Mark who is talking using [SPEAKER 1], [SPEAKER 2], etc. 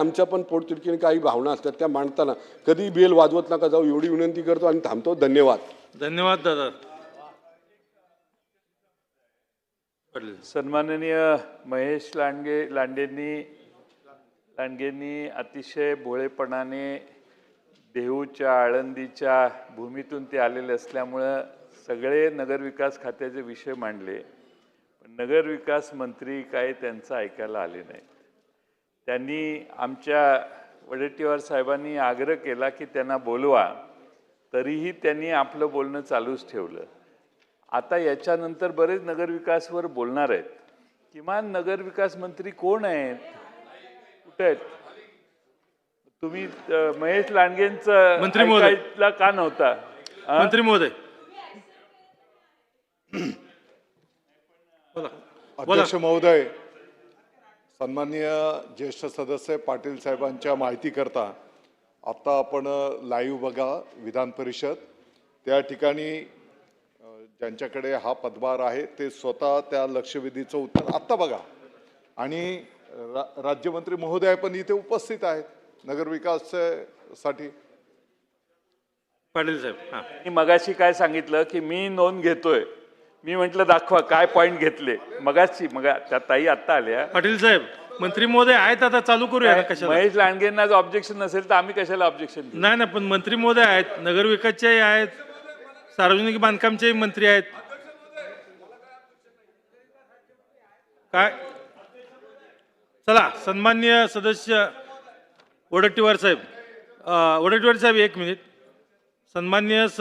[SPEAKER 1] आमच्या पण पोटतिडकीने काही भावना असतात त्या मांडताना कधी बेल वाजवत नका जाऊ एवढी विनंती करतो आणि थांबतो. धन्यवाद.
[SPEAKER 2] धन्यवाद दादा.
[SPEAKER 3] सन्माननीय महेश लांडगेंनी अतिशय भोळेपणाने देहूच्या आळंदीच्या भूमीतून ते आलेले असल्यामुळं सगळे नगरविकास खात्याचे विषय मांडले. पण नगरविकास मंत्री काय त्यांचं ऐकायला आले नाहीत. त्यांनी आमच्या वडेट्टीवार साहेबांनी आग्रह केला की त्यांना बोलवा, तरीही त्यांनी आपलं बोलणं चालूच ठेवलं. आता याच्यानंतर बरेच नगरविकासवर बोलणार आहेत. किमान नगरविकास मंत्री कोण आहेत, कुठे आहेत? तुम्ही महेश लांडगेंचं
[SPEAKER 2] मंत्री महोदय
[SPEAKER 3] ऐकायला का नव्हता?
[SPEAKER 2] मंत्री महोदय
[SPEAKER 4] अध्यक्ष महोदय, सन्माननीय ज्येष्ठ सदस्य पाटील साहेबांच्या माहितीकरता आता आपण लाईव्ह बघा विधान परिषद. त्या ठिकाणी ज्यांच्याकडे हा पदभार आहे ते स्वतः त्या लक्षवेधीचं उत्तर आत्ता बघा. आणि राज्यमंत्री महोदय पण इथे उपस्थित आहेत नगरविकासासाठी.
[SPEAKER 2] पाटील साहेब, हां,
[SPEAKER 3] मी मगाशी काय सांगितलं की मी नोंद घेतोय. मी म्हटलं दाखवा काय पॉइंट घेतले मगाशी. त्या ताई आत्ता आल्या.
[SPEAKER 2] पाटील साहेब मंत्री महोदय आहेत, आता चालू करूया ना. कशाला
[SPEAKER 3] महेश लांडगेंना जर ऑब्जेक्शन नसेल तर आम्ही कशाला ऑब्जेक्शन?
[SPEAKER 2] नाही ना, पण मंत्री महोदय आहेत, नगरविकासचे आहेत, सार्वजनिक बांधकामचे मंत्री आहेत. काय चला, सन्माननीय सदस्य वडेट्टीवार साहेब, एक मिनिट. सन्माननीय